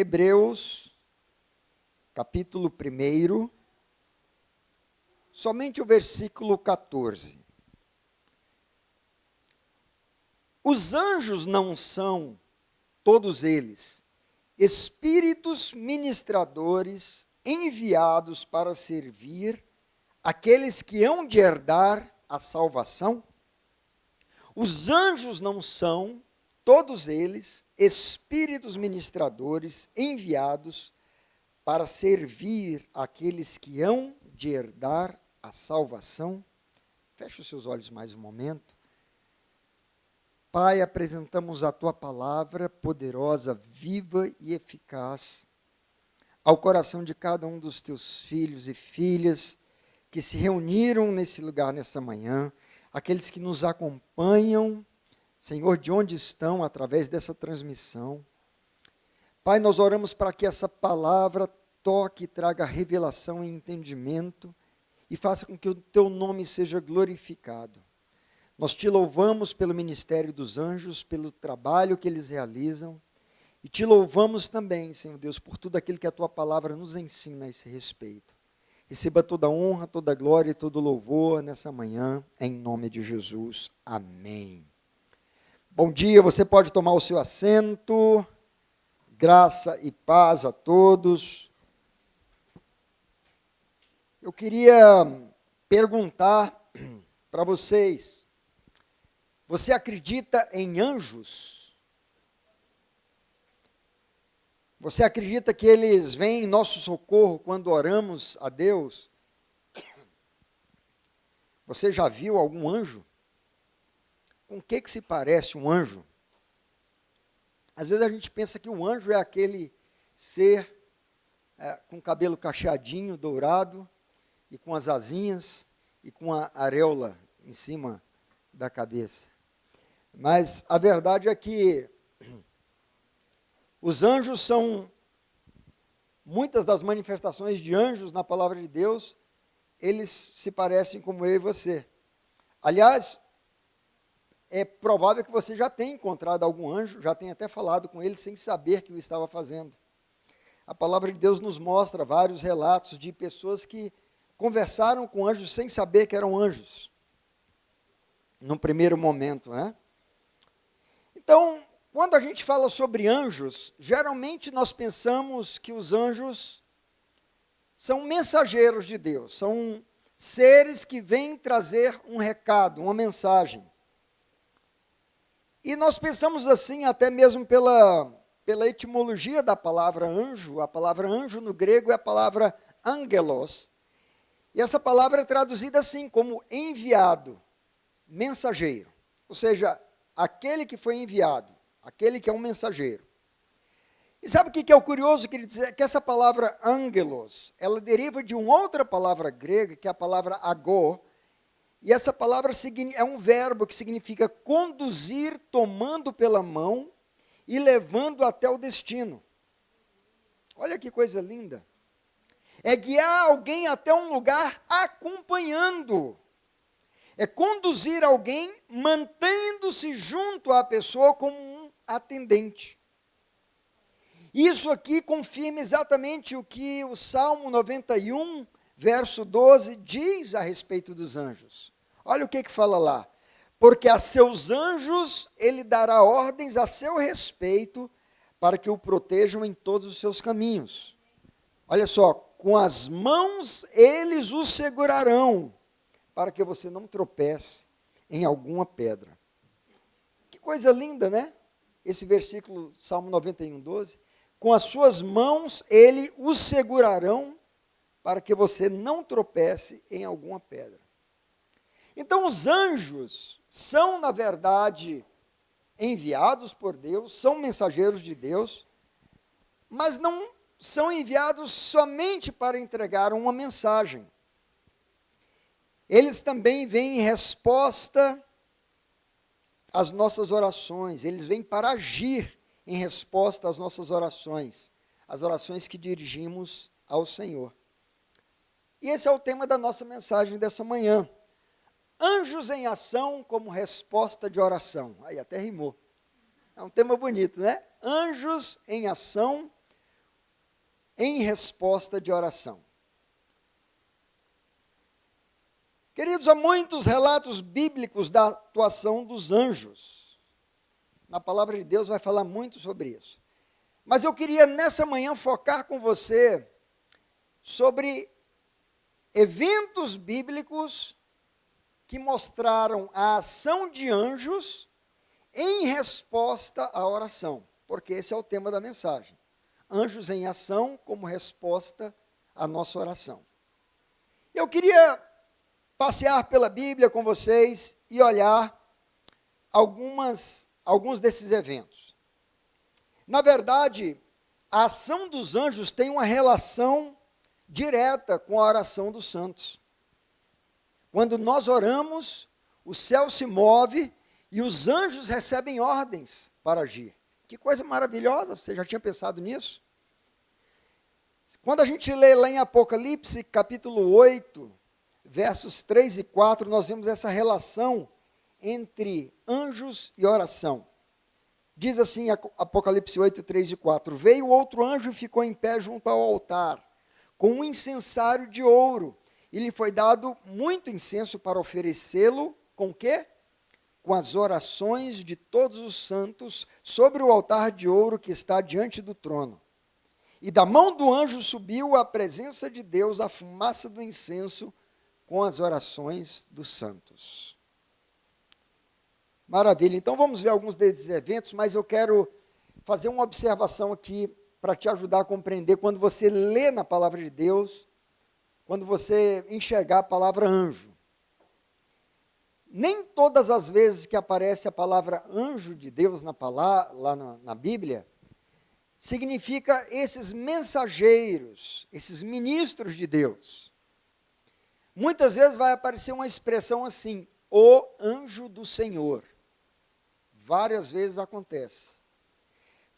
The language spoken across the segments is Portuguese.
Hebreus, capítulo 1, somente o versículo 14. Os anjos não são, todos eles, espíritos ministradores enviados para servir aqueles que hão de herdar a salvação? Os anjos não são, todos eles, espíritos ministradores enviados para servir aqueles que hão de herdar a salvação? Feche os seus olhos mais um momento. Pai, apresentamos a Tua palavra poderosa, viva e eficaz ao coração de cada um dos Teus filhos e filhas que se reuniram nesse lugar nessa manhã, aqueles que nos acompanham, Senhor, de onde estão através dessa transmissão. Pai, nós oramos para que essa palavra toque e traga revelação e entendimento e faça com que o Teu nome seja glorificado. Nós Te louvamos pelo ministério dos anjos, pelo trabalho que eles realizam, e Te louvamos também, Senhor Deus, por tudo aquilo que a Tua palavra nos ensina a esse respeito. Receba toda a honra, toda a glória e todo o louvor nessa manhã, em nome de Jesus. Amém. Bom dia, você pode tomar o seu assento. Graça e paz a todos. Eu queria perguntar para vocês, você acredita em anjos? Você acredita que eles vêm em nosso socorro quando oramos a Deus? Você já viu algum anjo? Com o que se parece um anjo? Às vezes a gente pensa que o anjo é aquele ser com cabelo cacheadinho, dourado, e com as asinhas, e com a areola em cima da cabeça. Mas a verdade é que os anjos são, muitas das manifestações de anjos na palavra de Deus, eles se parecem como eu e você. Aliás, é provável que você já tenha encontrado algum anjo, já tenha até falado com ele sem saber que o estava fazendo. A palavra de Deus nos mostra vários relatos de pessoas que conversaram com anjos sem saber que eram anjos, num primeiro momento, né? Então, quando a gente fala sobre anjos, geralmente nós pensamos que os anjos são mensageiros de Deus, são seres que vêm trazer um recado, uma mensagem. E nós pensamos assim, até mesmo pela etimologia da palavra anjo. A palavra anjo no grego é a palavra angelos. E essa palavra é traduzida assim, como enviado, mensageiro. Ou seja, aquele que foi enviado, aquele que é um mensageiro. E sabe o que é o curioso? Que essa palavra angelos, ela deriva de uma outra palavra grega, que é a palavra agô. E essa palavra é um verbo que significa conduzir, tomando pela mão e levando até o destino. Olha que coisa linda. É guiar alguém até um lugar acompanhando. É conduzir alguém mantendo-se junto à pessoa como um atendente. Isso aqui confirma exatamente o que o Salmo 91, verso 12, diz a respeito dos anjos. Olha o que fala lá. Porque a seus anjos ele dará ordens a seu respeito, para que o protejam em todos os seus caminhos. Olha só, com as mãos eles o segurarão, para que você não tropece em alguma pedra. Que coisa linda, né? Esse versículo, Salmo 91, 12. Com as suas mãos ele o segurarão, para que você não tropece em alguma pedra. Então, os anjos são, na verdade, enviados por Deus, são mensageiros de Deus, mas não são enviados somente para entregar uma mensagem. Eles também vêm em resposta às nossas orações, eles vêm para agir em resposta às nossas orações, as orações que dirigimos ao Senhor. E esse é o tema da nossa mensagem dessa manhã. Anjos em ação como resposta de oração. Aí até rimou. É um tema bonito, né? Anjos em ação em resposta de oração. Queridos, há muitos relatos bíblicos da atuação dos anjos. Na palavra de Deus vai falar muito sobre isso. Mas eu queria nessa manhã focar com você sobre eventos bíblicos que mostraram a ação de anjos em resposta à oração, porque esse é o tema da mensagem. Anjos em ação como resposta à nossa oração. Eu queria passear pela Bíblia com vocês e olhar alguns desses eventos. Na verdade, a ação dos anjos tem uma relação direta com a oração dos santos. Quando nós oramos, o céu se move e os anjos recebem ordens para agir. Que coisa maravilhosa, você já tinha pensado nisso? Quando a gente lê lá em Apocalipse, capítulo 8, versos 3 e 4, nós vemos essa relação entre anjos e oração. Diz assim, Apocalipse 8, 3 e 4, veio outro anjo e ficou em pé junto ao altar, com um incensário de ouro, e lhe foi dado muito incenso para oferecê-lo, com o quê? Com as orações de todos os santos, sobre o altar de ouro que está diante do trono. E da mão do anjo subiu à presença de Deus a fumaça do incenso, com as orações dos santos. Maravilha, então vamos ver alguns desses eventos, mas eu quero fazer uma observação aqui para te ajudar a compreender quando você lê na palavra de Deus, quando você enxergar a palavra anjo. Nem todas as vezes que aparece a palavra anjo de Deus lá na Bíblia, significa esses mensageiros, esses ministros de Deus. Muitas vezes vai aparecer uma expressão assim, o anjo do Senhor. Várias vezes acontece.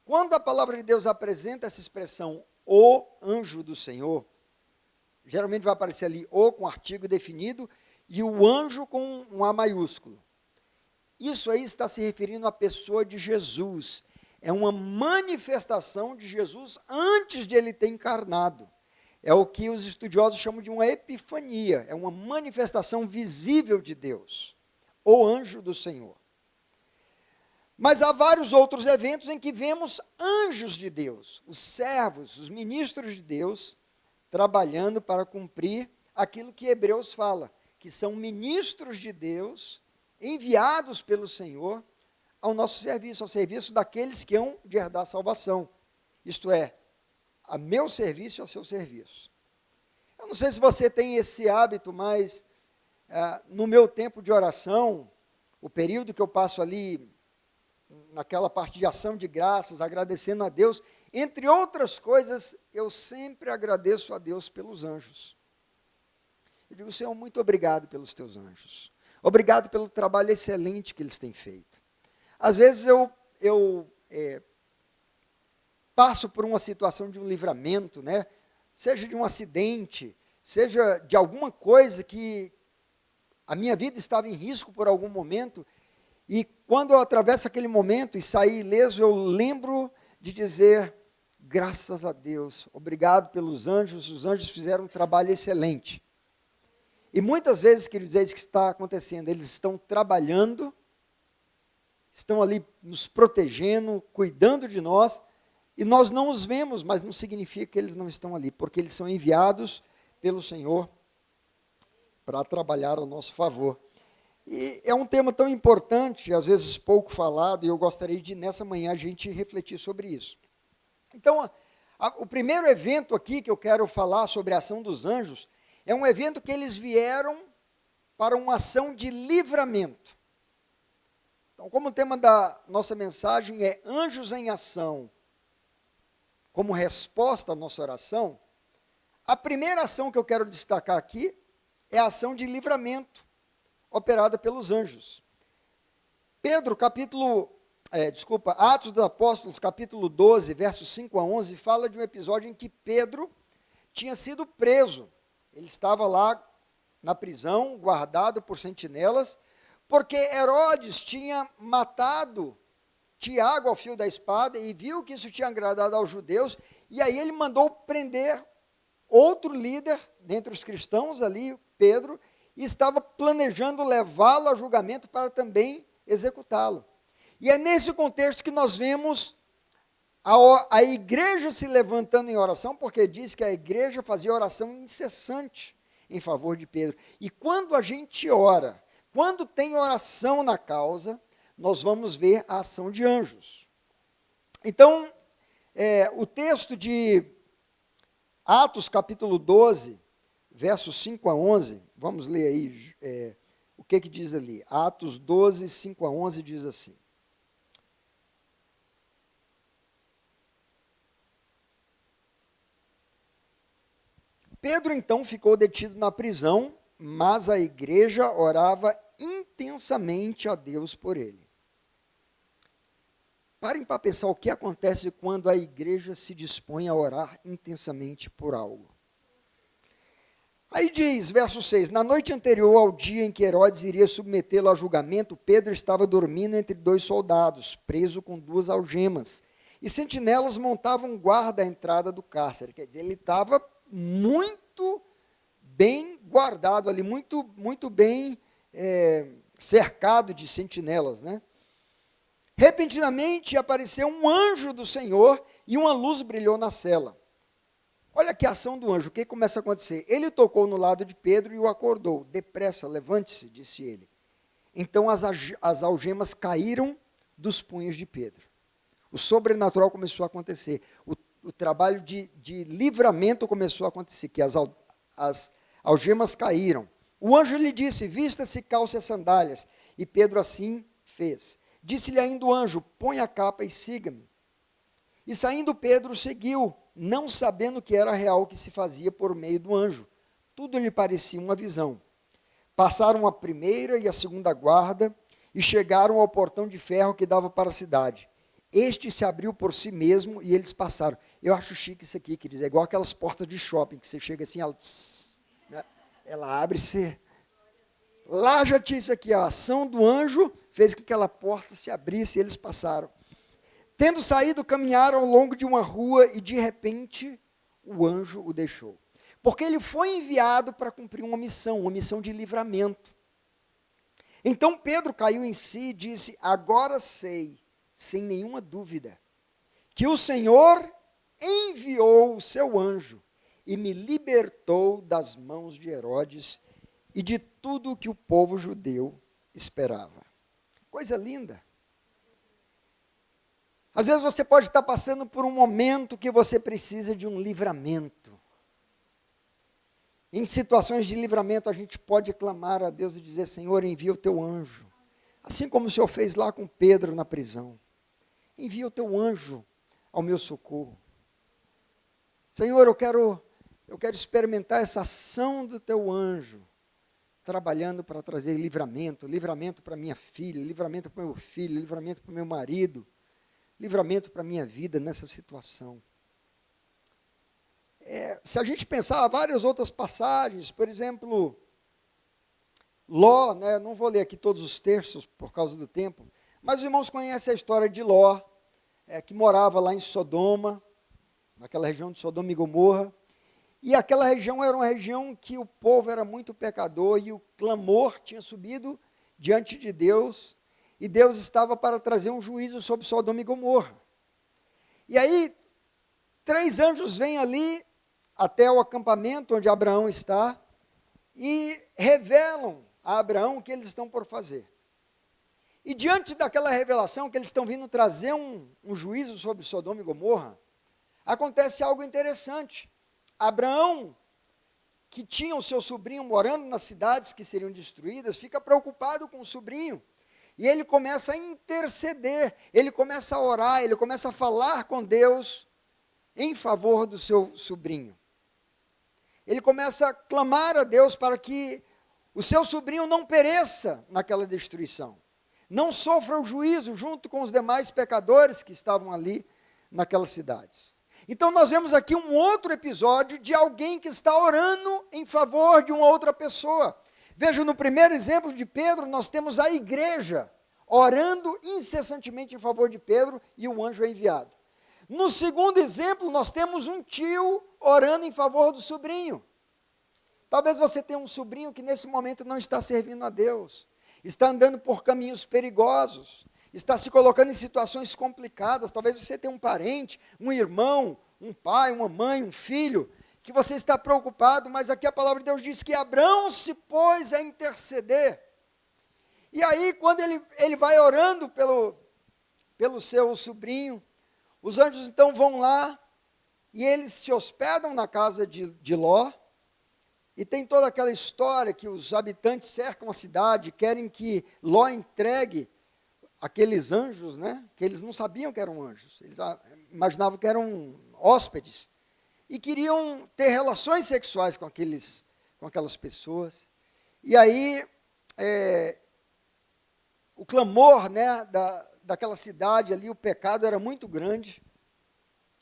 Quando a palavra de Deus apresenta essa expressão, o anjo do Senhor, geralmente vai aparecer ali o com artigo definido e o anjo com um A maiúsculo. Isso aí está se referindo à pessoa de Jesus. É uma manifestação de Jesus antes de ele ter encarnado. É o que os estudiosos chamam de uma epifania, é uma manifestação visível de Deus, o anjo do Senhor. Mas há vários outros eventos em que vemos anjos de Deus, os servos, os ministros de Deus, trabalhando para cumprir aquilo que Hebreus fala, que são ministros de Deus, enviados pelo Senhor ao nosso serviço, ao serviço daqueles que hão de herdar a salvação. Isto é, a meu serviço e ao seu serviço. Eu não sei se você tem esse hábito, mas no meu tempo de oração, o período que eu passo ali, naquela parte de ação de graças, agradecendo a Deus, entre outras coisas, eu sempre agradeço a Deus pelos anjos. Eu digo, Senhor, muito obrigado pelos teus anjos. Obrigado pelo trabalho excelente que eles têm feito. Às vezes eu passo por uma situação de um livramento, né? Seja de um acidente, seja de alguma coisa que a minha vida estava em risco por algum momento, e quando eu atravesso aquele momento e saio ileso, eu lembro de dizer, graças a Deus, obrigado pelos anjos, os anjos fizeram um trabalho excelente. E muitas vezes, queridos, é isso que está acontecendo, eles estão trabalhando, estão ali nos protegendo, cuidando de nós, e nós não os vemos, mas não significa que eles não estão ali, porque eles são enviados pelo Senhor para trabalhar ao nosso favor. E é um tema tão importante, às vezes pouco falado, e eu gostaria de, nessa manhã, a gente refletir sobre isso. Então, o primeiro evento aqui que eu quero falar sobre a ação dos anjos, é um evento que eles vieram para uma ação de livramento. Então, como o tema da nossa mensagem é anjos em ação, como resposta à nossa oração, a primeira ação que eu quero destacar aqui é a ação de livramento operada pelos anjos. Atos dos Apóstolos, capítulo 12, versos 5 a 11, fala de um episódio em que Pedro tinha sido preso. Ele estava lá na prisão, guardado por sentinelas, porque Herodes tinha matado Tiago ao fio da espada e viu que isso tinha agradado aos judeus e aí ele mandou prender outro líder dentre os cristãos ali, Pedro, e estava planejando levá-lo a julgamento para também executá-lo. E é nesse contexto que nós vemos a igreja se levantando em oração, porque diz que a igreja fazia oração incessante em favor de Pedro. E quando a gente ora, quando tem oração na causa, nós vamos ver a ação de anjos. Então, o texto de Atos capítulo 12, versos 5 a 11, vamos ler aí o que diz ali. Atos 12, 5 a 11 diz assim. Pedro então ficou detido na prisão, mas a igreja orava intensamente a Deus por ele. Parem para pensar o que acontece quando a igreja se dispõe a orar intensamente por algo. Aí diz, verso 6, na noite anterior ao dia em que Herodes iria submetê-lo a julgamento, Pedro estava dormindo entre 2 soldados, preso com 2 algemas, e sentinelas montavam guarda à entrada do cárcere. Quer dizer, ele estava muito bem guardado ali, muito bem cercado de sentinelas, né? Repentinamente apareceu um anjo do Senhor e uma luz brilhou na cela. Olha que ação do anjo, o que começa a acontecer? Ele tocou no lado de Pedro e o acordou. Depressa, levante-se, disse ele. Então as algemas caíram dos punhos de Pedro. O sobrenatural começou a acontecer. O trabalho de livramento começou a acontecer, que as algemas caíram. O anjo lhe disse, vista-se, calce as sandálias. E Pedro assim fez. Disse-lhe ainda o anjo, põe a capa e siga-me. E saindo Pedro seguiu, não sabendo que era real o que se fazia por meio do anjo. Tudo lhe parecia uma visão. Passaram a primeira e a segunda guarda e chegaram ao portão de ferro que dava para a cidade. Este se abriu por si mesmo e eles passaram. Eu acho chique isso aqui, queridos. É igual aquelas portas de shopping, que você chega assim, ela abre e você... Lá já tinha isso aqui, a ação do anjo fez com que aquela porta se abrisse e eles passaram. Tendo saído, caminharam ao longo de uma rua e, de repente, o anjo o deixou. Porque ele foi enviado para cumprir uma missão de livramento. Então Pedro caiu em si e disse, agora sei, sem nenhuma dúvida, que o Senhor enviou o seu anjo e me libertou das mãos de Herodes e de tudo o que o povo judeu esperava. Coisa linda. Às vezes você pode estar passando por um momento que você precisa de um livramento. Em situações de livramento, a gente pode clamar a Deus e dizer, Senhor, envia o teu anjo. Assim como o Senhor fez lá com Pedro na prisão. Envia o teu anjo ao meu socorro. Senhor, eu quero experimentar essa ação do teu anjo, trabalhando para trazer livramento para minha filha, livramento para o meu filho, livramento para o meu marido, livramento para a minha vida nessa situação. Se a gente pensar várias outras passagens, por exemplo, Ló, né, não vou ler aqui todos os textos por causa do tempo, mas os irmãos conhecem a história de Ló, que morava lá em Sodoma, naquela região de Sodoma e Gomorra, e aquela região era uma região que o povo era muito pecador e o clamor tinha subido diante de Deus, e Deus estava para trazer um juízo sobre Sodoma e Gomorra. E aí, 3 anjos vêm ali até o acampamento onde Abraão está e revelam a Abraão o que eles estão por fazer. E diante daquela revelação que eles estão vindo trazer um juízo sobre Sodoma e Gomorra, acontece algo interessante. Abraão, que tinha o seu sobrinho morando nas cidades que seriam destruídas, fica preocupado com o sobrinho. E ele começa a interceder, ele começa a orar, ele começa a falar com Deus em favor do seu sobrinho. Ele começa a clamar a Deus para que o seu sobrinho não pereça naquela destruição. Não sofra o juízo junto com os demais pecadores que estavam ali naquelas cidades. Então nós vemos aqui um outro episódio de alguém que está orando em favor de uma outra pessoa. Veja, no primeiro exemplo de Pedro, nós temos a igreja orando incessantemente em favor de Pedro e o anjo é enviado. No segundo exemplo, nós temos um tio orando em favor do sobrinho. Talvez você tenha um sobrinho que nesse momento não está servindo a Deus, está andando por caminhos perigosos, está se colocando em situações complicadas. Talvez você tenha um parente, um irmão, um pai, uma mãe, um filho, que você está preocupado, mas aqui a palavra de Deus diz que Abraão se pôs a interceder. E aí, quando ele vai orando pelo seu sobrinho, os anjos então vão lá, e eles se hospedam na casa de Ló, e tem toda aquela história que os habitantes cercam a cidade, querem que Ló entregue aqueles anjos, né? Que eles não sabiam que eram anjos, eles imaginavam que eram hóspedes, e queriam ter relações sexuais com aquelas pessoas. E aí, o clamor, né, daquela cidade ali, o pecado era muito grande.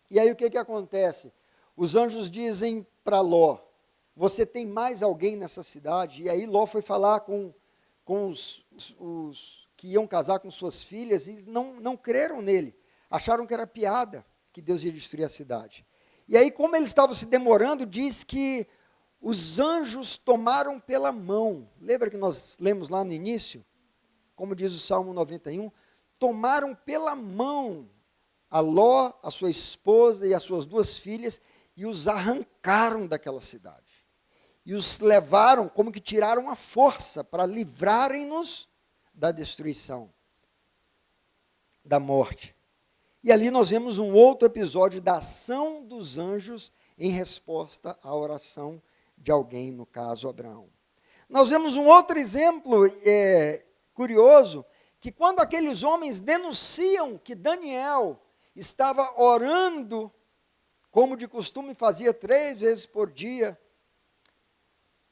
E aí o que acontece? Os anjos dizem para Ló: você tem mais alguém nessa cidade? E aí Ló foi falar com os que iam casar com suas filhas, e não creram nele, acharam que era piada, que Deus ia destruir a cidade. E aí, como eles estavam se demorando, diz que os anjos tomaram pela mão. Lembra que nós lemos lá no início? Como diz o Salmo 91, tomaram pela mão a Ló, a sua esposa e as suas duas filhas, e os arrancaram daquela cidade. E os levaram, como que tiraram a força, para livrarem-nos da destruição, da morte. E ali nós vemos um outro episódio da ação dos anjos em resposta à oração de alguém, no caso Abraão. Nós vemos um outro exemplo curioso, que quando aqueles homens denunciam que Daniel estava orando, como de costume fazia 3 vezes por dia,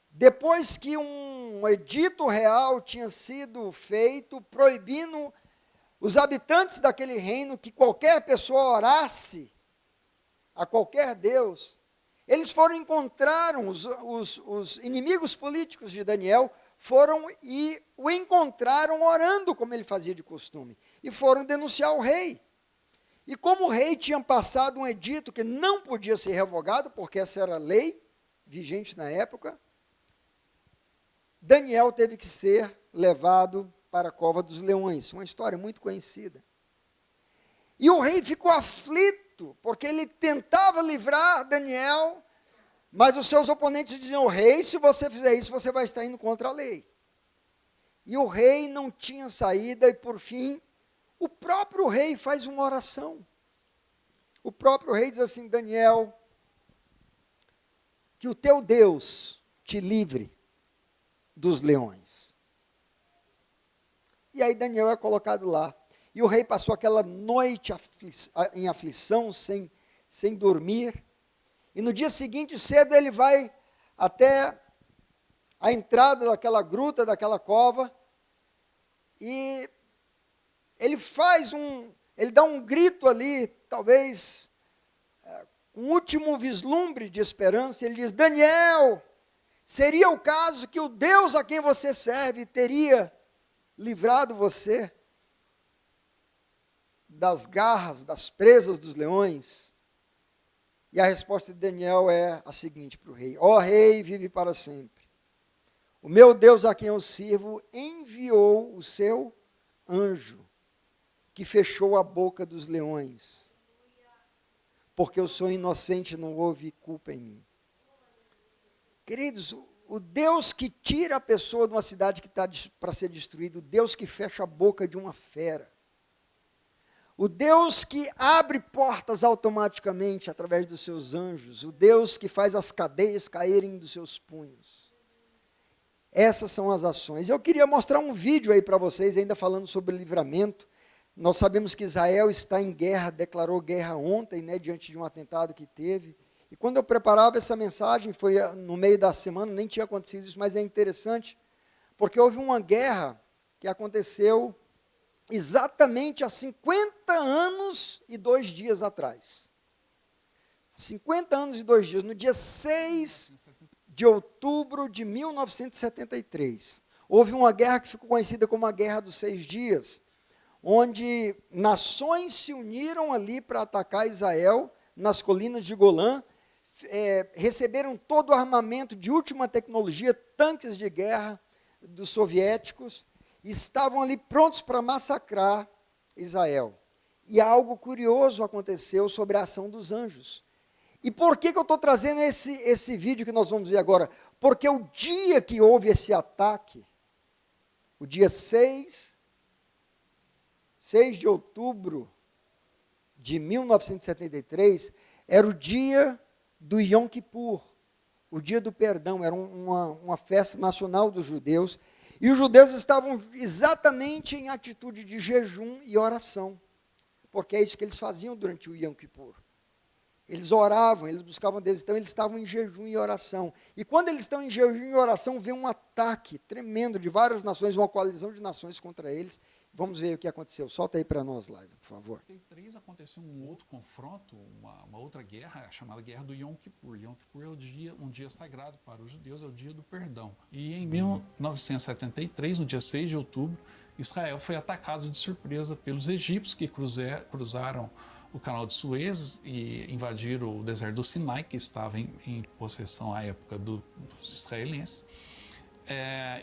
depois que um edito real tinha sido feito, proibindo os habitantes daquele reino que qualquer pessoa orasse a qualquer Deus, eles encontraram, os inimigos políticos de Daniel, foram e o encontraram orando, como ele fazia de costume, e foram denunciar o rei. E como o rei tinha passado um edito que não podia ser revogado, porque essa era a lei vigente na época, Daniel teve que ser levado para a cova dos leões, uma história muito conhecida. E o rei ficou aflito, porque ele tentava livrar Daniel, mas os seus oponentes diziam: rei, se você fizer isso, você vai estar indo contra a lei. E o rei não tinha saída, e por fim, o próprio rei faz uma oração. O próprio rei diz assim: Daniel, que o teu Deus te livre dos leões. E aí Daniel é colocado lá. E o rei passou aquela noite em aflição, sem dormir. E no dia seguinte, cedo, ele vai até a entrada daquela gruta, daquela cova, e ele dá um grito ali, talvez um último vislumbre de esperança. Ele diz: Daniel, seria o caso que o Deus a quem você serve teria livrado você das garras, das presas dos leões? E a resposta de Daniel é a seguinte para o rei: ó rei, vive para sempre. O meu Deus a quem eu sirvo enviou o seu anjo, que fechou a boca dos leões, porque eu sou inocente e não houve culpa em mim. Queridos, o Deus que tira a pessoa de uma cidade que está para ser destruída, o Deus que fecha a boca de uma fera, o Deus que abre portas automaticamente através dos seus anjos, o Deus que faz as cadeias caírem dos seus punhos. Essas são as ações. Eu queria mostrar um vídeo aí para vocês, ainda falando sobre livramento. Nós sabemos que Israel está em guerra, declarou guerra ontem, né, diante de um atentado que teve. E quando eu preparava essa mensagem, foi no meio da semana, nem tinha acontecido isso, mas é interessante, porque houve uma guerra que aconteceu exatamente há 50 anos e 2 dias atrás. 50 anos e 2 dias, no dia 6 de outubro de 1973. Houve uma guerra que ficou conhecida como a Guerra dos 6 Dias, onde nações se uniram ali para atacar Israel, nas colinas de Golã, receberam todo o armamento de última tecnologia, tanques de guerra dos soviéticos, e estavam ali prontos para massacrar Israel. E algo curioso aconteceu sobre a ação dos anjos. E por que eu estou trazendo esse vídeo que nós vamos ver agora? Porque o dia que houve esse ataque, o dia 6 de outubro de 1973, era o dia do Yom Kippur, o dia do perdão, era uma festa nacional dos judeus, e os judeus estavam exatamente em atitude de jejum e oração, porque é isso que eles faziam durante o Yom Kippur. Eles oravam, eles buscavam Deus, então eles estavam em jejum e oração. E quando eles estão em jejum e oração, vem um ataque tremendo de várias nações, uma coalizão de nações contra eles. Vamos ver o que aconteceu. Solta aí para nós, Liza, por favor. Em 1983 aconteceu um outro confronto, uma outra guerra, chamada Guerra do Yom Kippur. Yom Kippur é um dia sagrado para os judeus, é o dia do perdão. E em 1973, no dia 6 de outubro, Israel foi atacado de surpresa pelos egípcios que cruzaram o canal de Suez e invadiram o deserto do Sinai, que estava em possessão à época dos israelenses.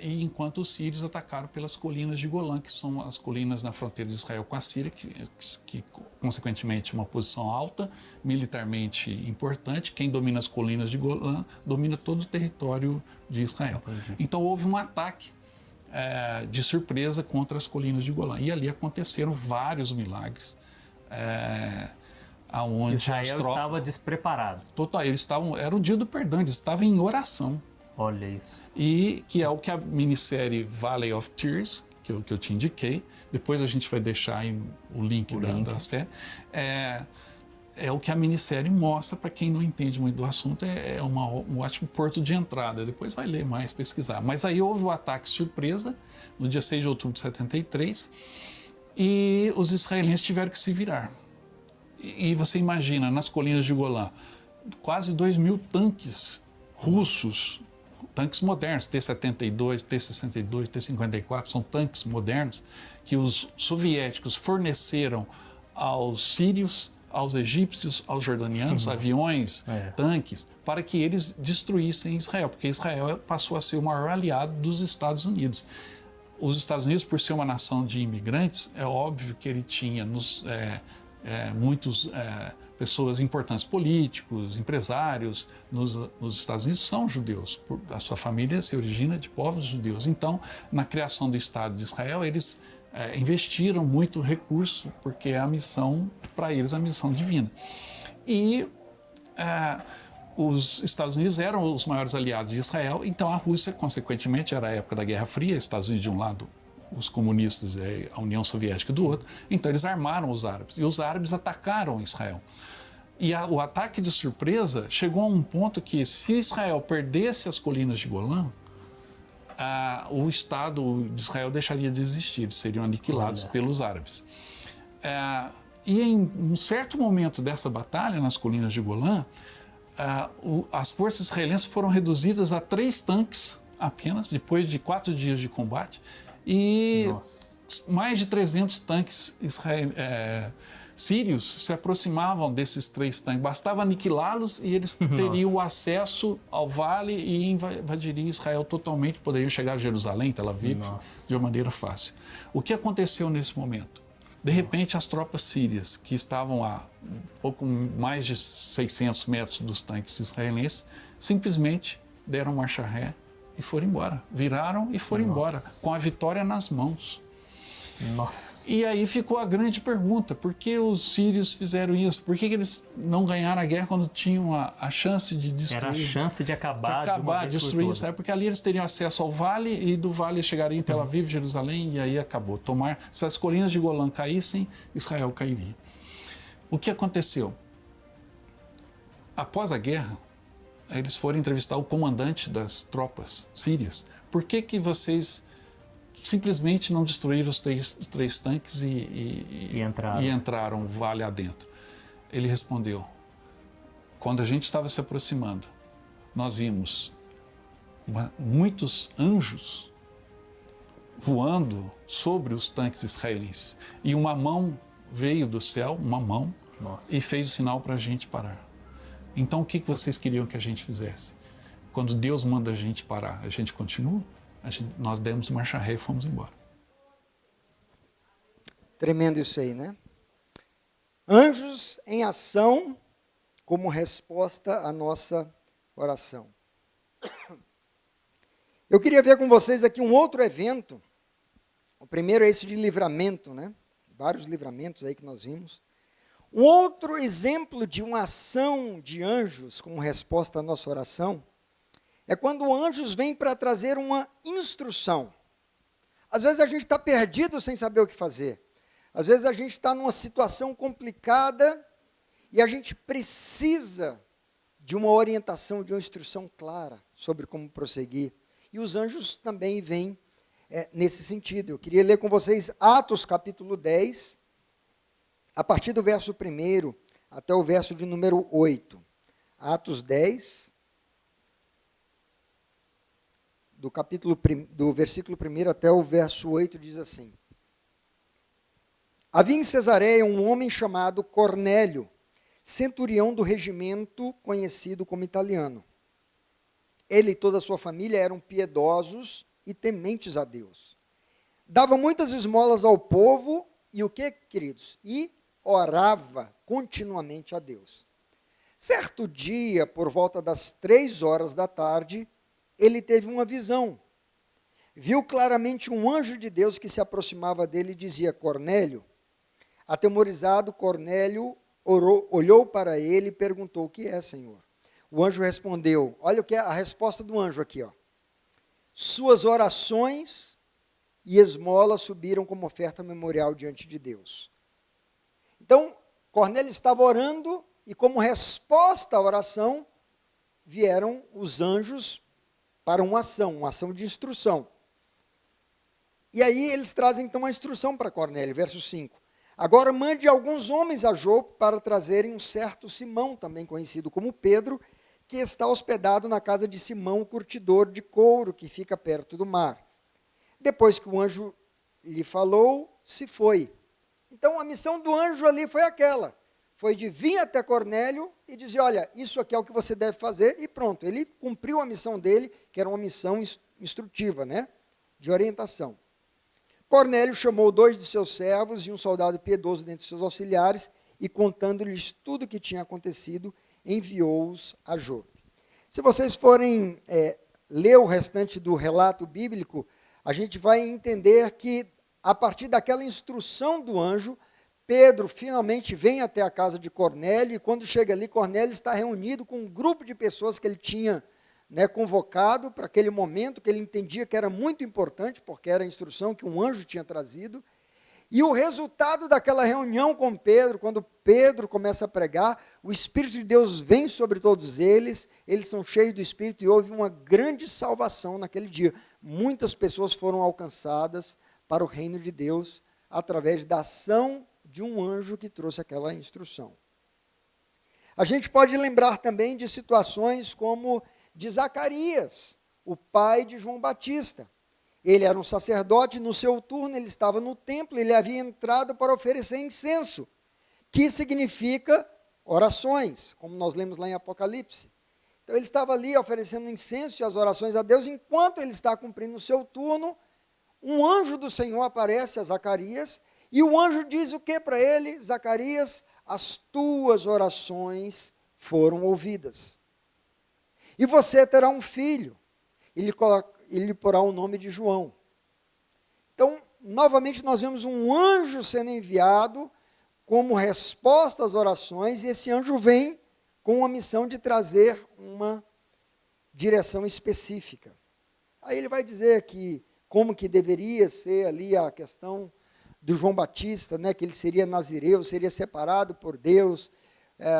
E enquanto os sírios atacaram pelas colinas de Golã, que são as colinas na fronteira de Israel com a Síria, que consequentemente é uma posição alta, militarmente importante. Quem domina as colinas de Golã domina todo o território de Israel. Entendi. Então houve um ataque de surpresa contra as colinas de Golã. E ali aconteceram vários milagres. Aonde Israel estava despreparado. Total, era o dia do perdão, eles estavam em oração. Olha isso. E que é o que a minissérie Valley of Tears, que eu te indiquei, depois a gente vai deixar aí o link da série, é o que a minissérie mostra para quem não entende muito do assunto, um ótimo porto de entrada, depois vai ler mais, pesquisar. Mas aí houve o ataque surpresa, no dia 6 de outubro de 73, e os israelenses tiveram que se virar. E você imagina, nas colinas de Golã, quase 2.000 tanques russos, tanques modernos, T-72, T-62, T-54, são tanques modernos que os soviéticos forneceram aos sírios, aos egípcios, aos jordanianos, aviões, tanques, para que eles destruíssem Israel, porque Israel passou a ser o maior aliado dos Estados Unidos. Os Estados Unidos, por ser uma nação de imigrantes, é óbvio que ele tinha muitas pessoas importantes, políticos, empresários, nos Estados Unidos são judeus. A sua família se origina de povos judeus. Então, na criação do Estado de Israel, eles investiram muito recurso, porque é a missão, para eles, a missão divina. E os Estados Unidos eram os maiores aliados de Israel, então a Rússia, consequentemente, era a época da Guerra Fria, Estados Unidos de um lado, os comunistas e a União Soviética do outro, então eles armaram os árabes, e os árabes atacaram Israel. E o ataque de surpresa chegou a um ponto que, se Israel perdesse as colinas de Golã, o Estado de Israel deixaria de existir, eles seriam aniquilados pelos árabes. E em um certo momento dessa batalha, nas colinas de Golã, as forças israelenses foram reduzidas a 3 tanques apenas, depois de 4 dias de combate, e mais de 300 tanques sírios se aproximavam desses 3 tanques. Bastava aniquilá-los e eles teriam acesso ao vale e invadiriam Israel totalmente, poderiam chegar a Jerusalém, Tel Aviv, de uma maneira fácil. O que aconteceu nesse momento? De repente, as tropas sírias, que estavam a pouco mais de 600 metros dos tanques israelenses, simplesmente deram marcha ré e foram embora. Viraram e foram embora, com a vitória nas mãos. E aí ficou a grande pergunta: por que os sírios fizeram isso? Por que eles não ganharam a guerra quando tinham a chance de destruir? Era a chance de acabar de destruir Israel, porque ali eles teriam acesso ao vale e do vale chegariam em Tel Aviv, Jerusalém, e aí acabou. Se as colinas de Golã caíssem, Israel cairia. O que aconteceu? Após a guerra, eles foram entrevistar o comandante das tropas sírias. Por que vocês simplesmente não destruíram os três tanques e entraram vale adentro? Ele respondeu: quando a gente estava se aproximando, nós vimos muitos anjos voando sobre os tanques israelenses. E uma mão veio do céu, uma mão, Nossa. e fez o sinal para a gente parar. Então, o que vocês queriam que a gente fizesse? Quando Deus manda a gente parar, a gente continua? Nós demos marcha ré e fomos embora. Tremendo isso aí, né? Anjos em ação como resposta à nossa oração. Eu queria ver com vocês aqui um outro evento. O primeiro é esse de livramento, né? Vários livramentos aí que nós vimos. Um outro exemplo de uma ação de anjos como resposta à nossa oração é quando anjos vêm para trazer uma instrução. Às vezes a gente está perdido sem saber o que fazer. Às vezes a gente está numa situação complicada e a gente precisa de uma orientação, de uma instrução clara sobre como prosseguir. E os anjos também vêm nesse sentido. Eu queria ler com vocês Atos capítulo 10, a partir do verso 1 até o verso de número 8. Atos 10, do versículo 1 até o verso 8, diz assim: Havia em Cesareia um homem chamado Cornélio, centurião do regimento conhecido como italiano. Ele e toda a sua família eram piedosos e tementes a Deus. Dava muitas esmolas ao povo e o que, queridos? E orava continuamente a Deus. Certo dia, por volta das 3 horas da tarde, ele teve uma visão. Viu claramente um anjo de Deus que se aproximava dele e dizia: Cornélio. Atemorizado, Cornélio olhou para ele e perguntou: o que é, Senhor? O anjo respondeu, olha o que é a resposta do anjo aqui, ó. Suas orações e esmolas subiram como oferta memorial diante de Deus. Então, Cornélio estava orando e como resposta à oração, vieram os anjos para uma ação de instrução. E aí eles trazem então uma instrução para Cornélio, verso 5. Agora mande alguns homens a Jope para trazerem um certo Simão, também conhecido como Pedro, que está hospedado na casa de Simão, o curtidor de couro, que fica perto do mar. Depois que o anjo lhe falou, se foi. Então a missão do anjo ali foi aquela, foi de vir até Cornélio e dizer, olha, isso aqui é o que você deve fazer, e pronto. Ele cumpriu a missão dele, que era uma missão instrutiva, né, de orientação. Cornélio chamou 2 de seus servos e um soldado piedoso dentre seus auxiliares, e contando-lhes tudo o que tinha acontecido, enviou-os a Jope. Se vocês forem ler o restante do relato bíblico, a gente vai entender que, a partir daquela instrução do anjo, Pedro finalmente vem até a casa de Cornélio, e quando chega ali, Cornélio está reunido com um grupo de pessoas que ele tinha convocado para aquele momento, que ele entendia que era muito importante, porque era a instrução que um anjo tinha trazido. E o resultado daquela reunião com Pedro, quando Pedro começa a pregar, o Espírito de Deus vem sobre todos eles são cheios do Espírito, e houve uma grande salvação naquele dia. Muitas pessoas foram alcançadas para o reino de Deus, através da ação de um anjo que trouxe aquela instrução. A gente pode lembrar também de situações como de Zacarias, o pai de João Batista. Ele era um sacerdote, no seu turno ele estava no templo, ele havia entrado para oferecer incenso, que significa orações, como nós lemos lá em Apocalipse. Então ele estava ali oferecendo incenso e as orações a Deus, enquanto ele está cumprindo o seu turno, um anjo do Senhor aparece a Zacarias, e o anjo diz o que para ele? Zacarias, as tuas orações foram ouvidas. E você terá um filho, ele lhe porá o nome de João. Então, novamente, nós vemos um anjo sendo enviado como resposta às orações, e esse anjo vem com a missão de trazer uma direção específica. Aí ele vai dizer que como que deveria ser ali a questão do João Batista, né, que ele seria nazireu, seria separado por Deus,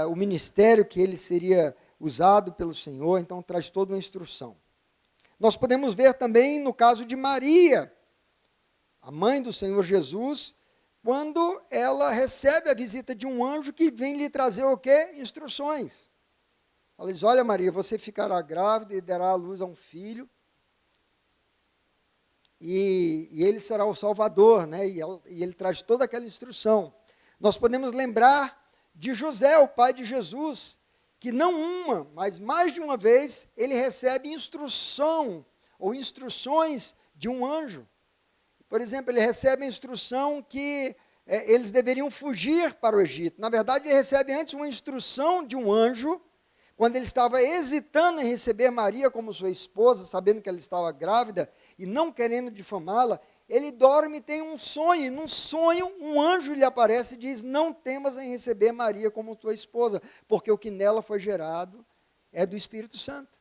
o ministério que ele seria usado pelo Senhor, então traz toda uma instrução. Nós podemos ver também no caso de Maria, a mãe do Senhor Jesus, quando ela recebe a visita de um anjo que vem lhe trazer o quê? Instruções. Ela diz, olha Maria, você ficará grávida e dará à luz a um filho, e ele será o Salvador, né? E ele traz toda aquela instrução. Nós podemos lembrar de José, o pai de Jesus, que não uma, mas mais de uma vez, ele recebe instrução, ou instruções de um anjo. Por exemplo, ele recebe a instrução que eles deveriam fugir para o Egito. Na verdade, ele recebe antes uma instrução de um anjo, quando ele estava hesitando em receber Maria como sua esposa, sabendo que ela estava grávida e não querendo difamá-la, ele dorme e tem um sonho, e num sonho um anjo lhe aparece e diz: não temas em receber Maria como tua esposa, porque o que nela foi gerado é do Espírito Santo.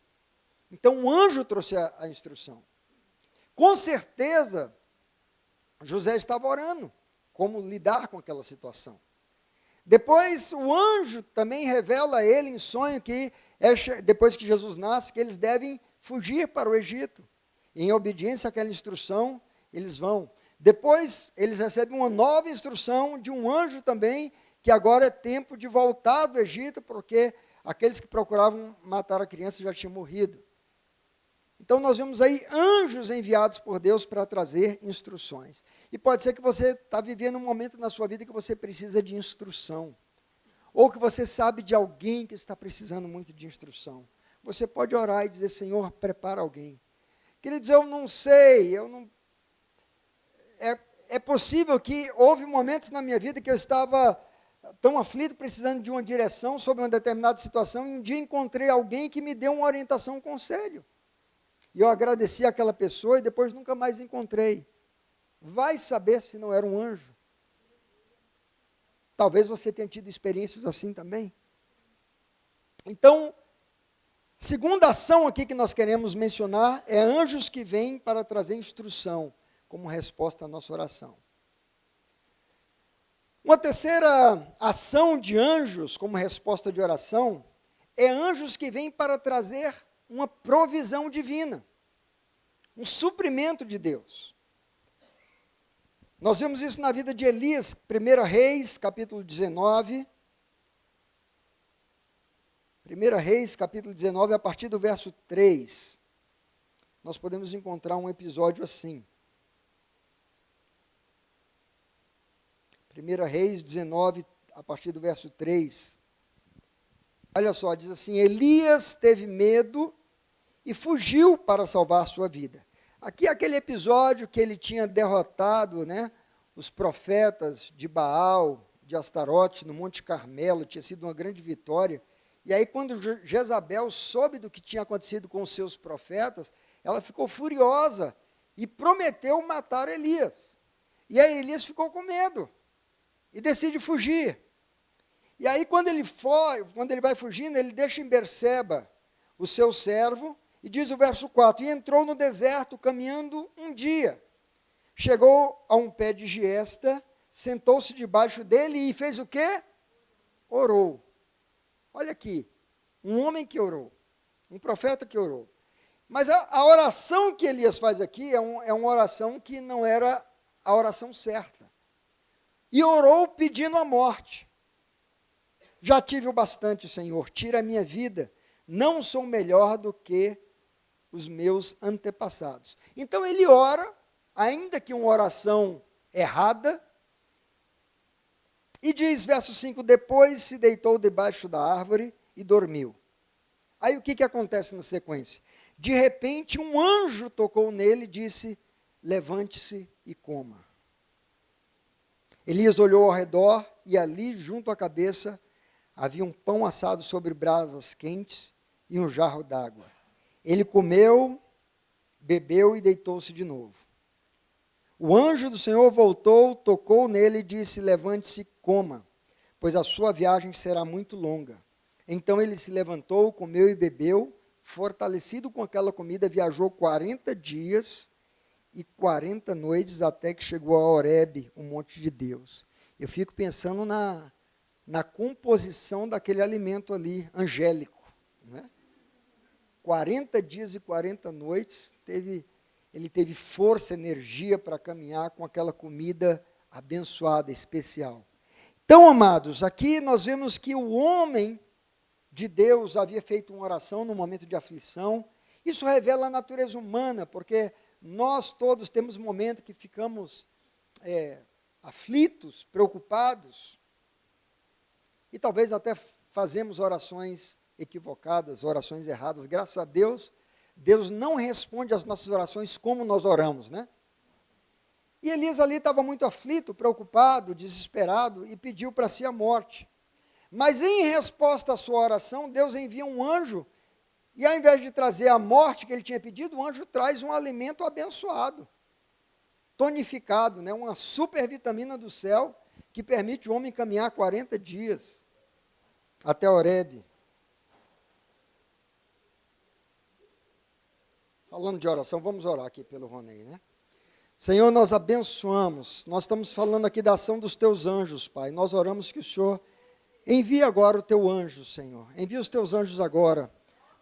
Então o anjo trouxe a instrução. Com certeza, José estava orando como lidar com aquela situação. Depois o anjo também revela a ele em sonho que, depois que Jesus nasce, que eles devem fugir para o Egito. E, em obediência àquela instrução, eles vão. Depois eles recebem uma nova instrução de um anjo também, que agora é tempo de voltar do Egito, porque aqueles que procuravam matar a criança já tinham morrido. Então nós vemos aí anjos enviados por Deus para trazer instruções. E pode ser que você está vivendo um momento na sua vida que você precisa de instrução. Ou que você sabe de alguém que está precisando muito de instrução. Você pode orar e dizer: Senhor, prepara alguém. Queridos, eu não sei, é possível que houve momentos na minha vida que eu estava tão aflito, precisando de uma direção sobre uma determinada situação, e um dia encontrei alguém que me deu uma orientação, um conselho. E eu agradeci àquela pessoa e depois nunca mais encontrei. Vai saber se não era um anjo. Talvez você tenha tido experiências assim também. Então, segunda ação aqui que nós queremos mencionar é anjos que vêm para trazer instrução como resposta à nossa oração. Uma terceira ação de anjos como resposta de oração é anjos que vêm para trazer uma provisão divina, um suprimento de Deus. Nós vemos isso na vida de Elias, 1 Reis, capítulo 19. 1 Reis, capítulo 19, a partir do verso 3. Nós podemos encontrar um episódio assim. 1 Reis 19, a partir do verso 3. Olha só, diz assim: Elias teve medo e fugiu para salvar sua vida. Aqui é aquele episódio que ele tinha derrotado, né, os profetas de Baal, de Astarote, no Monte Carmelo, tinha sido uma grande vitória. E aí, quando Jezabel soube do que tinha acontecido com os seus profetas, ela ficou furiosa e prometeu matar Elias. E aí Elias ficou com medo e decide fugir. E aí, quando ele vai fugindo, ele deixa em Berseba o seu servo, e diz o verso 4, e entrou no deserto caminhando um dia. Chegou a um pé de giesta, sentou-se debaixo dele e fez o quê? Orou. Olha aqui, um homem que orou, um profeta que orou. Mas a oração que Elias faz aqui é uma oração que não era a oração certa. E orou pedindo a morte. Já tive o bastante, Senhor, tira a minha vida, não sou melhor do que os meus antepassados. Então ele ora, ainda que uma oração errada, e diz, verso 5, depois se deitou debaixo da árvore e dormiu. Aí o que acontece na sequência? De repente um anjo tocou nele e disse, levante-se e coma. Elias olhou ao redor e ali, junto à cabeça, havia um pão assado sobre brasas quentes e um jarro d'água. Ele comeu, bebeu e deitou-se de novo. O anjo do Senhor voltou, tocou nele e disse, levante-se e coma, pois a sua viagem será muito longa. Então ele se levantou, comeu e bebeu, fortalecido com aquela comida, viajou 40 dias e 40 noites até que chegou a Horebe, o monte de Deus. Eu fico pensando na composição daquele alimento ali, angélico. Né? 40 dias e 40 noites, ele teve força, energia para caminhar com aquela comida abençoada, especial. Então, amados, aqui nós vemos que o homem de Deus havia feito uma oração no momento de aflição. Isso revela a natureza humana, porque Nós todos temos momentos que ficamos aflitos, preocupados, e talvez até fazemos orações equivocadas, orações erradas. Graças a Deus, Deus não responde às nossas orações como nós oramos, né? E Elias ali estava muito aflito, preocupado, desesperado, e pediu para si a morte. Mas em resposta à sua oração, Deus envia um anjo, e ao invés de trazer a morte que ele tinha pedido, o anjo traz um alimento abençoado, tonificado, né? Uma supervitamina do céu, que permite o homem caminhar 40 dias até Horebe. Falando de oração, vamos orar aqui pelo Ronei, né? Senhor, nós abençoamos, nós estamos falando aqui da ação dos teus anjos, Pai. Nós oramos que o Senhor envie agora o teu anjo, Senhor. Envia os teus anjos agora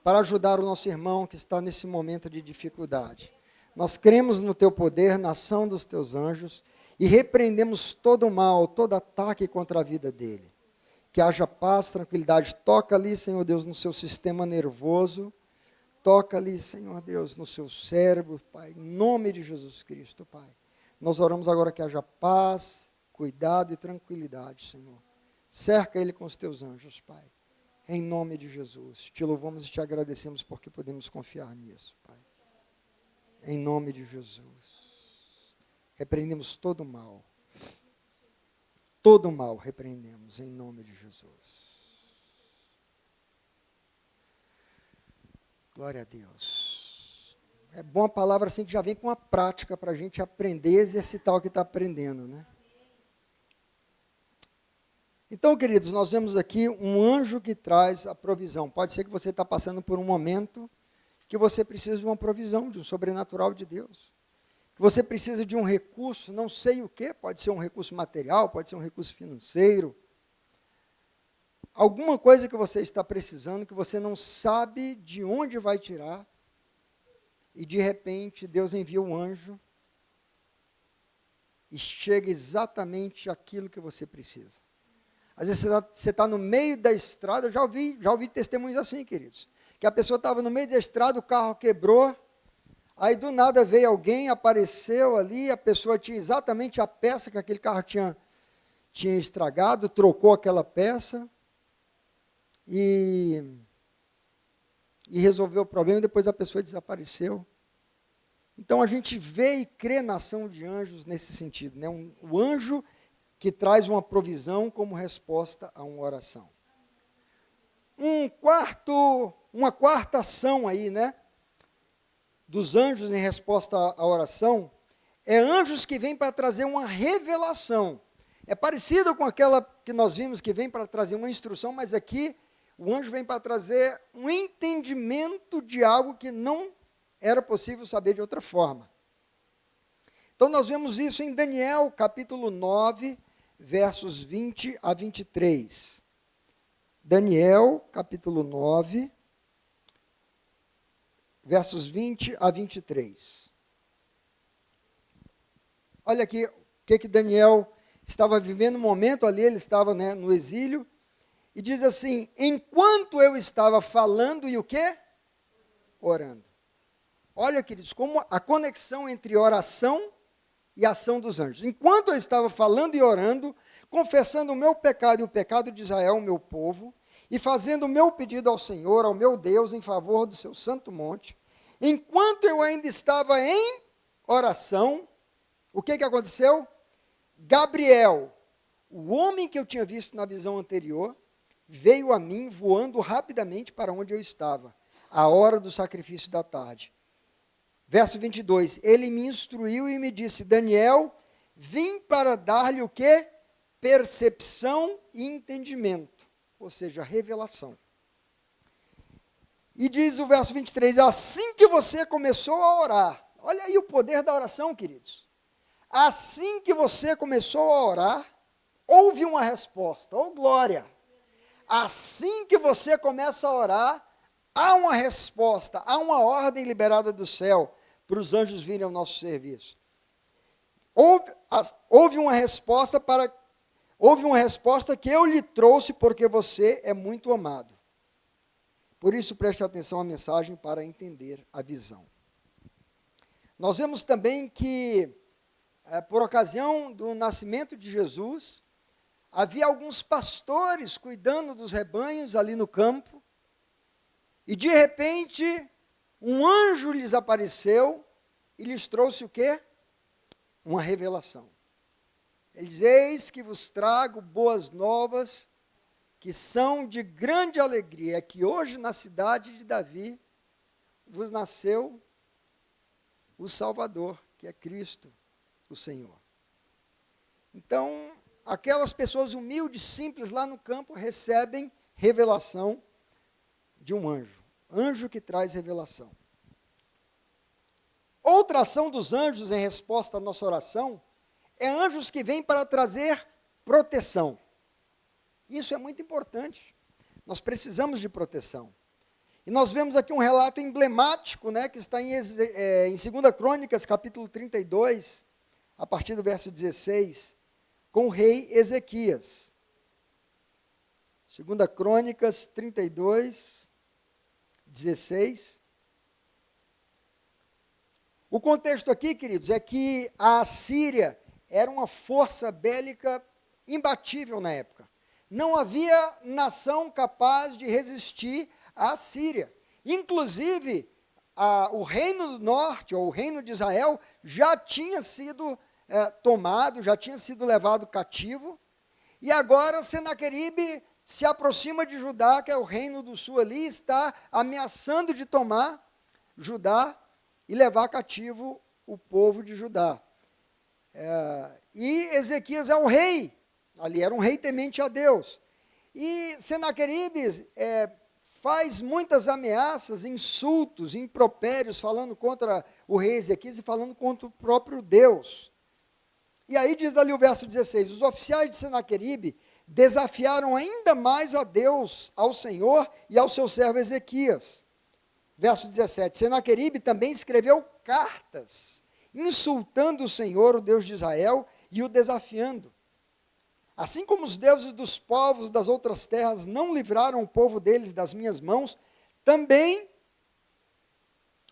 para ajudar o nosso irmão que está nesse momento de dificuldade. Nós cremos no teu poder, na ação dos teus anjos e repreendemos todo o mal, todo ataque contra a vida dele. Que haja paz, tranquilidade. Toca ali, Senhor Deus, no seu sistema nervoso. Toca ali, Senhor Deus, no seu cérebro, Pai, em nome de Jesus Cristo, Pai. Nós oramos agora que haja paz, cuidado e tranquilidade, Senhor. Cerca ele com os teus anjos, Pai. Em nome de Jesus. Te louvamos e te agradecemos porque podemos confiar nisso, Pai. Em nome de Jesus. Repreendemos todo o mal. Todo o mal repreendemos em nome de Jesus. Glória a Deus. É bom a palavra assim que já vem com a prática para a gente aprender, exercitar o que está aprendendo, né? Então, queridos, nós vemos aqui um anjo que traz a provisão. Pode ser que você está passando por um momento que você precisa de uma provisão, de um sobrenatural de Deus. Que você precisa de um recurso, não sei o que, pode ser um recurso material, pode ser um recurso financeiro. Alguma coisa que você está precisando, que você não sabe de onde vai tirar, e de repente Deus envia um anjo e chega exatamente aquilo que você precisa. Às vezes você está no meio da estrada, já ouvi testemunhos assim, queridos, que a pessoa estava no meio da estrada, o carro quebrou, aí do nada veio alguém, apareceu ali, a pessoa tinha exatamente a peça que aquele carro tinha estragado, trocou aquela peça, e resolveu o problema, e depois a pessoa desapareceu. Então a gente vê e crê na ação de anjos nesse sentido, né? O anjo que traz uma provisão como resposta a uma oração. Uma quarta ação aí, né? Dos anjos em resposta à oração, é anjos que vêm para trazer uma revelação. É parecido com aquela que nós vimos que vem para trazer uma instrução, mas aqui o anjo vem para trazer um entendimento de algo que não era possível saber de outra forma. Então nós vemos isso em Daniel, capítulo 9, versos 20 a 23. Daniel, capítulo 9, versos 20 a 23. Olha aqui o que Daniel estava vivendo no momento ali, ele estava, né, no exílio, e diz assim: enquanto eu estava falando e o quê? Orando. Olha, queridos, como a conexão entre oração e ação dos anjos. Enquanto eu estava falando e orando, confessando o meu pecado e o pecado de Israel, o meu povo, e fazendo o meu pedido ao Senhor, ao meu Deus, em favor do seu santo monte, enquanto eu ainda estava em oração, o que aconteceu? Gabriel, o homem que eu tinha visto na visão anterior, veio a mim voando rapidamente para onde eu estava, à hora do sacrifício da tarde. Verso 22, ele me instruiu e me disse: Daniel, vim para dar-lhe o quê? Percepção e entendimento, ou seja, revelação. E diz o verso 23, assim que você começou a orar, olha aí o poder da oração, queridos. Assim que você começou a orar, houve uma resposta, oh glória. Assim que você começa a orar, há uma resposta, há uma ordem liberada do céu para os anjos virem ao nosso serviço. Houve uma resposta que eu lhe trouxe porque você é muito amado. Por isso, preste atenção à mensagem para entender a visão. Nós vemos também que, por ocasião do nascimento de Jesus, havia alguns pastores cuidando dos rebanhos ali no campo, e de repente, um anjo lhes apareceu e lhes trouxe o quê? Uma revelação. Ele diz: eis que vos trago boas novas, que são de grande alegria, é que hoje na cidade de Davi vos nasceu o Salvador, que é Cristo, o Senhor. Então, aquelas pessoas humildes, simples, lá no campo, recebem revelação de um anjo. Anjo que traz revelação. Outra ação dos anjos em resposta à nossa oração é anjos que vêm para trazer proteção. Isso é muito importante. Nós precisamos de proteção. E nós vemos aqui um relato emblemático, né, que está em 2 Crônicas, capítulo 32, a partir do verso 16, com o rei Ezequias. 2 Crônicas 32, 16. O contexto aqui, queridos, é que a Assíria era uma força bélica imbatível na época. Não havia nação capaz de resistir à Síria. Inclusive, o reino do norte, ou o reino de Israel, já tinha sido tomado, já tinha sido levado cativo, e agora Senaqueribe se aproxima de Judá, que é o reino do sul ali, está ameaçando de tomar Judá e levar cativo o povo de Judá. E Ezequias é o rei, ali era um rei temente a Deus. E Senaqueribe faz muitas ameaças, insultos, impropérios, falando contra o rei Ezequias e falando contra o próprio Deus. E aí diz ali o verso 16, os oficiais de Senaqueribe desafiaram ainda mais a Deus, ao Senhor e ao seu servo Ezequias. Verso 17, Senaqueribe também escreveu cartas, insultando o Senhor, o Deus de Israel, e o desafiando. Assim como os deuses dos povos das outras terras não livraram o povo deles das minhas mãos, também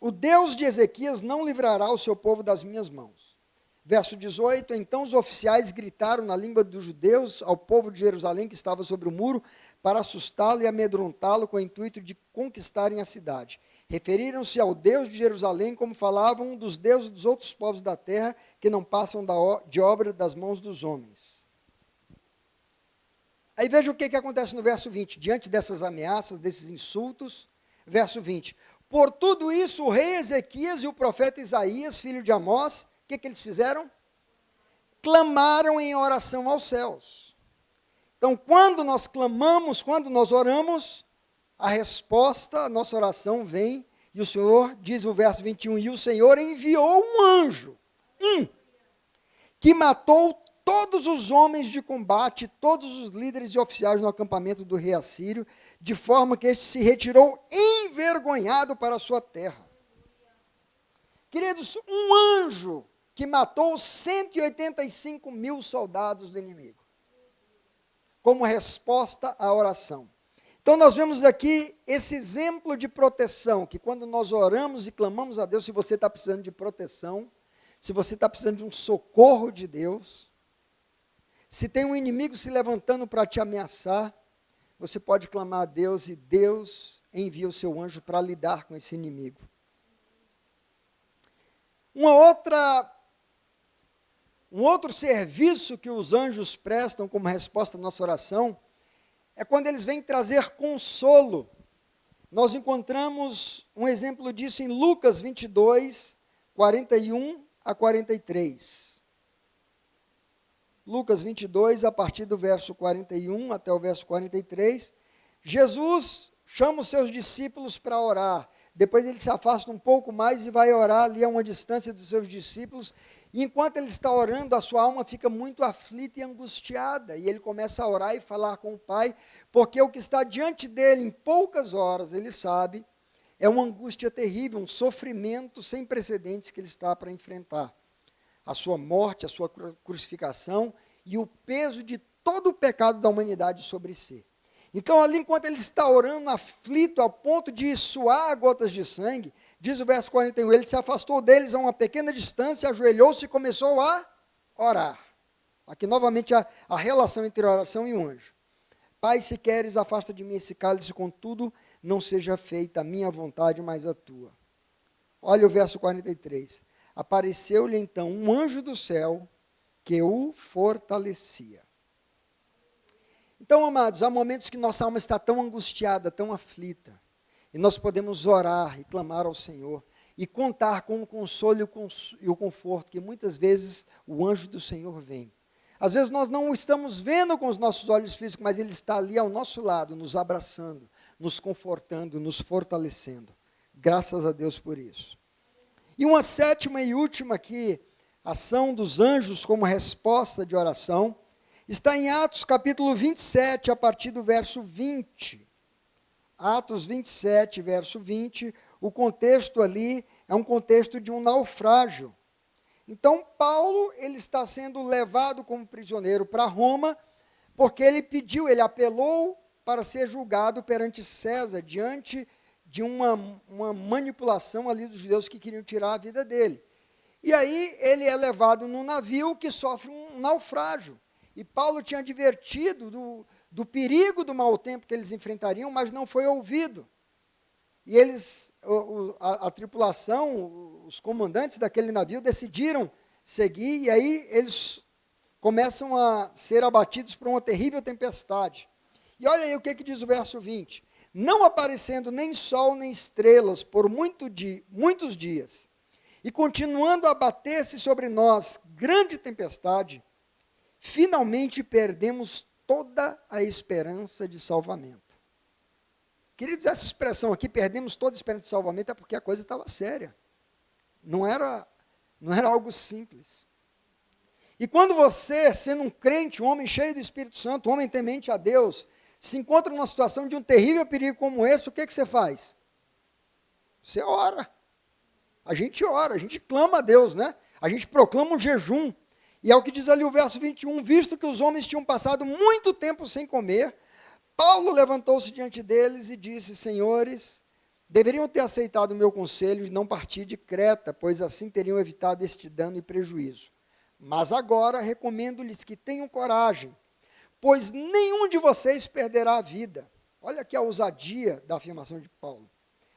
o Deus de Ezequias não livrará o seu povo das minhas mãos. Verso 18, então os oficiais gritaram na língua dos judeus ao povo de Jerusalém que estava sobre o muro, para assustá-lo e amedrontá-lo com o intuito de conquistarem a cidade. Referiram-se ao Deus de Jerusalém como falavam dos deuses dos outros povos da terra, que não passam de obra das mãos dos homens. Aí veja o que acontece no verso 20, diante dessas ameaças, desses insultos, verso 20. Por tudo isso, o rei Ezequias e o profeta Isaías, filho de Amós, o que eles fizeram? Clamaram em oração aos céus. Então, quando nós clamamos, quando nós oramos, a resposta, a nossa oração vem, e o Senhor, diz o verso 21, e o Senhor enviou um anjo, que matou todos os homens de combate, todos os líderes e oficiais no acampamento do rei assírio, de forma que este se retirou envergonhado para a sua terra. Queridos, um anjo que matou 185 mil soldados do inimigo, como resposta à oração. Então nós vemos aqui esse exemplo de proteção, que quando nós oramos e clamamos a Deus, se você está precisando de proteção, se você está precisando de um socorro de Deus, se tem um inimigo se levantando para te ameaçar, você pode clamar a Deus e Deus envia o seu anjo para lidar com esse inimigo. Um outro serviço que os anjos prestam como resposta à nossa oração é quando eles vêm trazer consolo. Nós encontramos um exemplo disso em Lucas 22, 41 a 43. Lucas 22, a partir do verso 41 até o verso 43, Jesus chama os seus discípulos para orar. Depois ele se afasta um pouco mais e vai orar ali a uma distância dos seus discípulos. E enquanto ele está orando, a sua alma fica muito aflita e angustiada. E ele começa a orar e falar com o Pai, porque o que está diante dele em poucas horas, ele sabe, é uma angústia terrível, um sofrimento sem precedentes que ele está para enfrentar. A sua morte, a sua crucificação e o peso de todo o pecado da humanidade sobre si. Então, ali, enquanto ele está orando, aflito, ao ponto de suar gotas de sangue, Diz o verso 41, ele se afastou deles a uma pequena distância, ajoelhou-se e começou a orar. Aqui novamente a relação entre a oração e o anjo. Pai, se queres, afasta de mim esse cálice, contudo, não seja feita a minha vontade, mas a tua. Olha o verso 43. Apareceu-lhe então um anjo do céu que o fortalecia. Então, amados, há momentos que nossa alma está tão angustiada, tão aflita, e nós podemos orar e clamar ao Senhor, e contar com o consolo e o conforto, que muitas vezes o anjo do Senhor vem. Às vezes nós não o estamos vendo com os nossos olhos físicos, mas ele está ali ao nosso lado, nos abraçando, nos confortando, nos fortalecendo. Graças a Deus por isso. E uma sétima e última aqui, ação dos anjos como resposta de oração, está em Atos capítulo 27, a partir do verso 20. Atos 27, verso 20, o contexto ali é um contexto de um naufrágio. Então, Paulo, ele está sendo levado como prisioneiro para Roma, porque ele apelou para ser julgado perante César, diante de uma manipulação ali dos judeus que queriam tirar a vida dele. E aí, ele é levado num navio que sofre um naufrágio. E Paulo tinha advertido do perigo do mau tempo que eles enfrentariam, mas não foi ouvido. E eles, a tripulação, os comandantes daquele navio decidiram seguir, e aí eles começam a ser abatidos por uma terrível tempestade. E olha aí o que diz o verso 20. Não aparecendo nem sol nem estrelas por muitos dias, e continuando a abater-se sobre nós grande tempestade, finalmente perdemos toda a esperança de salvamento. Queridos, essa expressão aqui, perdemos toda a esperança de salvamento, é porque a coisa estava séria. Não era algo simples. E quando você, sendo um crente, um homem cheio do Espírito Santo, um homem temente a Deus, se encontra numa situação de um terrível perigo como esse, o que você faz? Você ora. A gente ora, a gente clama a Deus, né? A gente proclama um jejum. E é o que diz ali o verso 21, visto que os homens tinham passado muito tempo sem comer, Paulo levantou-se diante deles e disse, senhores, deveriam ter aceitado o meu conselho de não partir de Creta, pois assim teriam evitado este dano e prejuízo. Mas agora recomendo-lhes que tenham coragem, pois nenhum de vocês perderá a vida. Olha aqui a ousadia da afirmação de Paulo.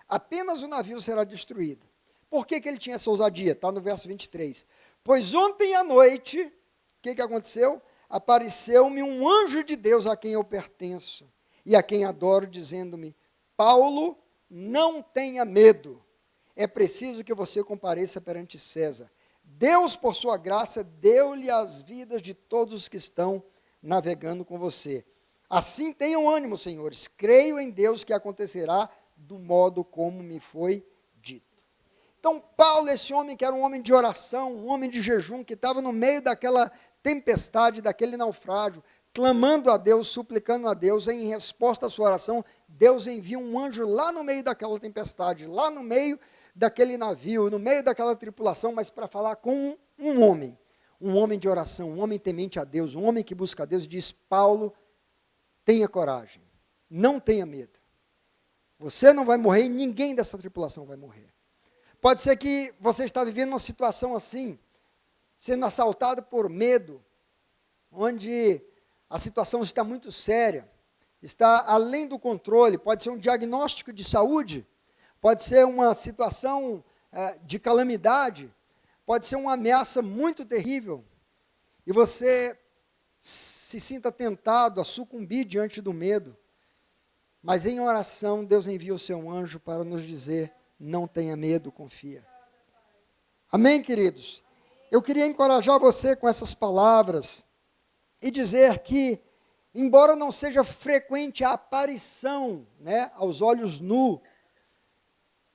Apenas o navio será destruído. Por que ele tinha essa ousadia? Está no verso 23. Pois ontem à noite, o que aconteceu? Apareceu-me um anjo de Deus a quem eu pertenço e a quem adoro, dizendo-me, Paulo, não tenha medo, é preciso que você compareça perante César. Deus, por sua graça, deu-lhe as vidas de todos os que estão navegando com você. Assim tenham ânimo, senhores, creio em Deus que acontecerá do modo como me foi dito. Então, Paulo, esse homem que era um homem de oração, um homem de jejum, que estava no meio daquela tempestade, daquele naufrágio, clamando a Deus, suplicando a Deus, em resposta à sua oração, Deus envia um anjo lá no meio daquela tempestade, lá no meio daquele navio, no meio daquela tripulação, mas para falar com um homem de oração, um homem temente a Deus, um homem que busca a Deus, diz, Paulo, tenha coragem, não tenha medo. Você não vai morrer e ninguém dessa tripulação vai morrer. Pode ser que você está vivendo uma situação assim, sendo assaltado por medo, onde a situação está muito séria, está além do controle, pode ser um diagnóstico de saúde, pode ser uma situação de calamidade, pode ser uma ameaça muito terrível, e você se sinta tentado a sucumbir diante do medo, mas em oração Deus envia o seu anjo para nos dizer, não tenha medo, confia. Amém, queridos? Eu queria encorajar você com essas palavras e dizer que, embora não seja frequente a aparição, aos olhos nus,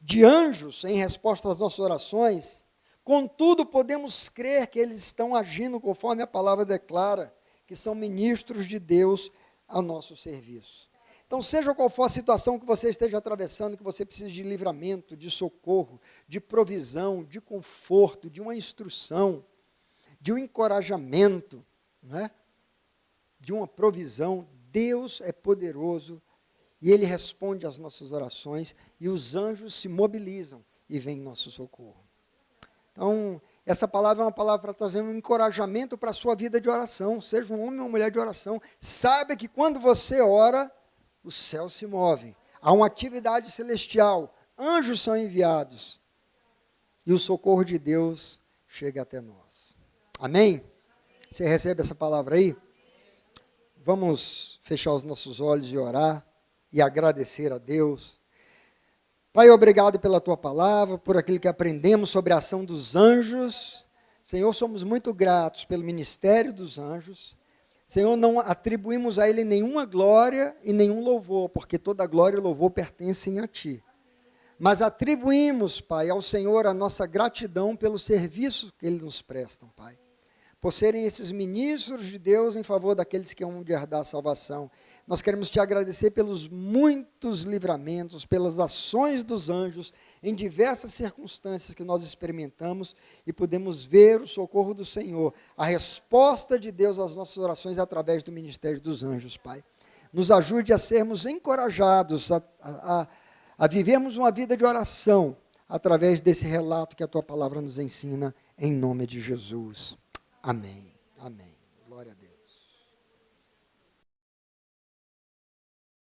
de anjos em resposta às nossas orações, contudo podemos crer que eles estão agindo conforme a palavra declara, que são ministros de Deus ao nosso serviço. Então, seja qual for a situação que você esteja atravessando, que você precise de livramento, de socorro, de provisão, de conforto, de uma instrução, de um encorajamento, de uma provisão, Deus é poderoso e Ele responde às nossas orações e os anjos se mobilizam e vem em nosso socorro. Então, essa palavra é uma palavra para trazer um encorajamento para a sua vida de oração. Seja um homem ou uma mulher de oração. Saiba que quando você ora, o céu se move. Há uma atividade celestial. Anjos são enviados. E o socorro de Deus chega até nós. Amém? Você recebe essa palavra aí? Vamos fechar os nossos olhos e orar e agradecer a Deus. Pai, obrigado pela tua palavra, por aquilo que aprendemos sobre a ação dos anjos. Senhor, somos muito gratos pelo ministério dos anjos. Senhor, não atribuímos a ele nenhuma glória e nenhum louvor, porque toda glória e louvor pertencem a ti. Mas atribuímos, Pai, ao Senhor a nossa gratidão pelo serviço que eles nos prestam, Pai. Por serem esses ministros de Deus em favor daqueles que vão herdar a salvação. Nós queremos te agradecer pelos muitos livramentos, pelas ações dos anjos, em diversas circunstâncias que nós experimentamos e podemos ver o socorro do Senhor, a resposta de Deus às nossas orações através do ministério dos anjos, Pai. Nos ajude a sermos encorajados, a vivermos uma vida de oração, através desse relato que a tua palavra nos ensina, em nome de Jesus. Amém. Amém. Glória a Deus.